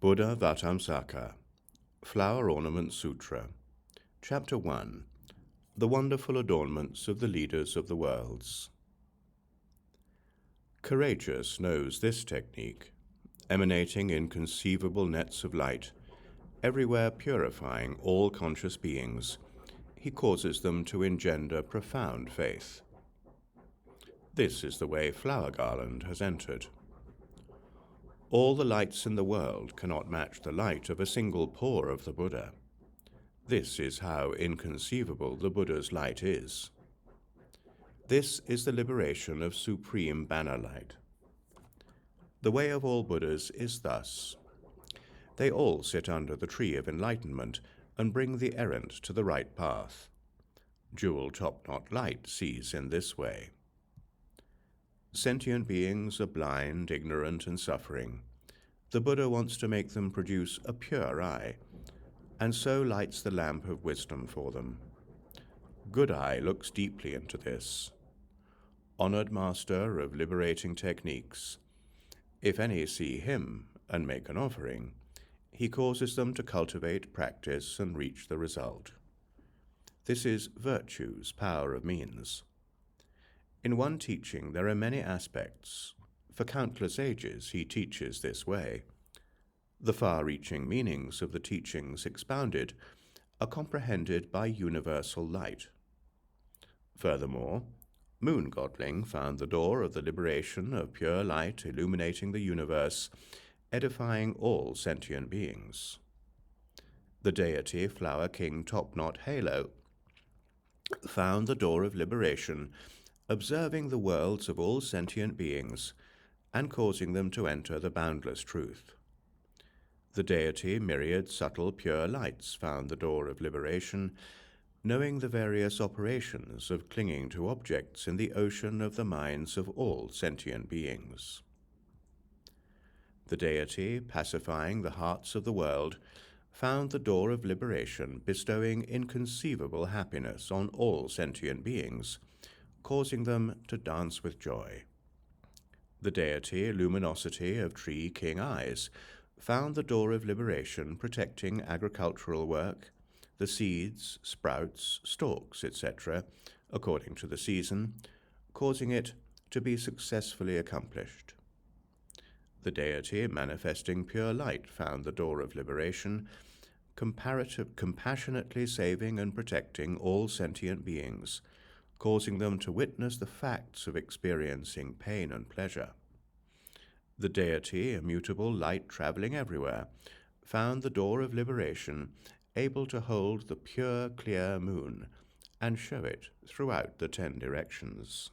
Buddhāvataṃsaka Flower Ornament Sutra, Chapter 1, The Wonderful Adornments of the Leaders of the Worlds. Courageous knows this technique, emanating inconceivable nets of light, everywhere purifying all conscious beings. He causes them to engender profound faith. This is the way Flower Garland has entered. All the lights in the world cannot match the light of a single pore of the Buddha. This is how inconceivable the Buddha's light is. This is the liberation of supreme banner light. The way of all Buddhas is thus. They all sit under the tree of enlightenment and bring the errant to the right path. Jewel top-knot light sees in this way. Sentient beings are blind, ignorant, and suffering. The Buddha wants to make them produce a pure eye, and so lights the lamp of wisdom for them. Good Eye looks deeply into this. Honored master of liberating techniques, if any see him and make an offering, he causes them to cultivate, practice, and reach the result. This is virtue's power of means. In one teaching there are many aspects. For countless ages he teaches this way. The far-reaching meanings of the teachings expounded are comprehended by universal light. Furthermore, Moon Godling found the door of the liberation of pure light illuminating the universe, edifying all sentient beings. The deity Flower King Top-Knot Halo found the door of liberation, observing the worlds of all sentient beings and causing them to enter the boundless truth. The deity Myriad Subtle Pure Lights found the door of liberation, knowing the various operations of clinging to objects in the ocean of the minds of all sentient beings. The deity pacifying the hearts of the world found the door of liberation, bestowing inconceivable happiness on all sentient beings, causing them to dance with joy. The deity Luminosity of Tree King Eyes found the door of liberation, protecting agricultural work, the seeds, sprouts, stalks, etc., according to the season, causing it to be successfully accomplished. The deity manifesting pure light found the door of liberation, compassionately saving and protecting all sentient beings, causing them to witness the facts of experiencing pain and pleasure. The deity, immutable light traveling everywhere, found the door of liberation, able to hold the pure, clear moon and show it throughout the 10 directions.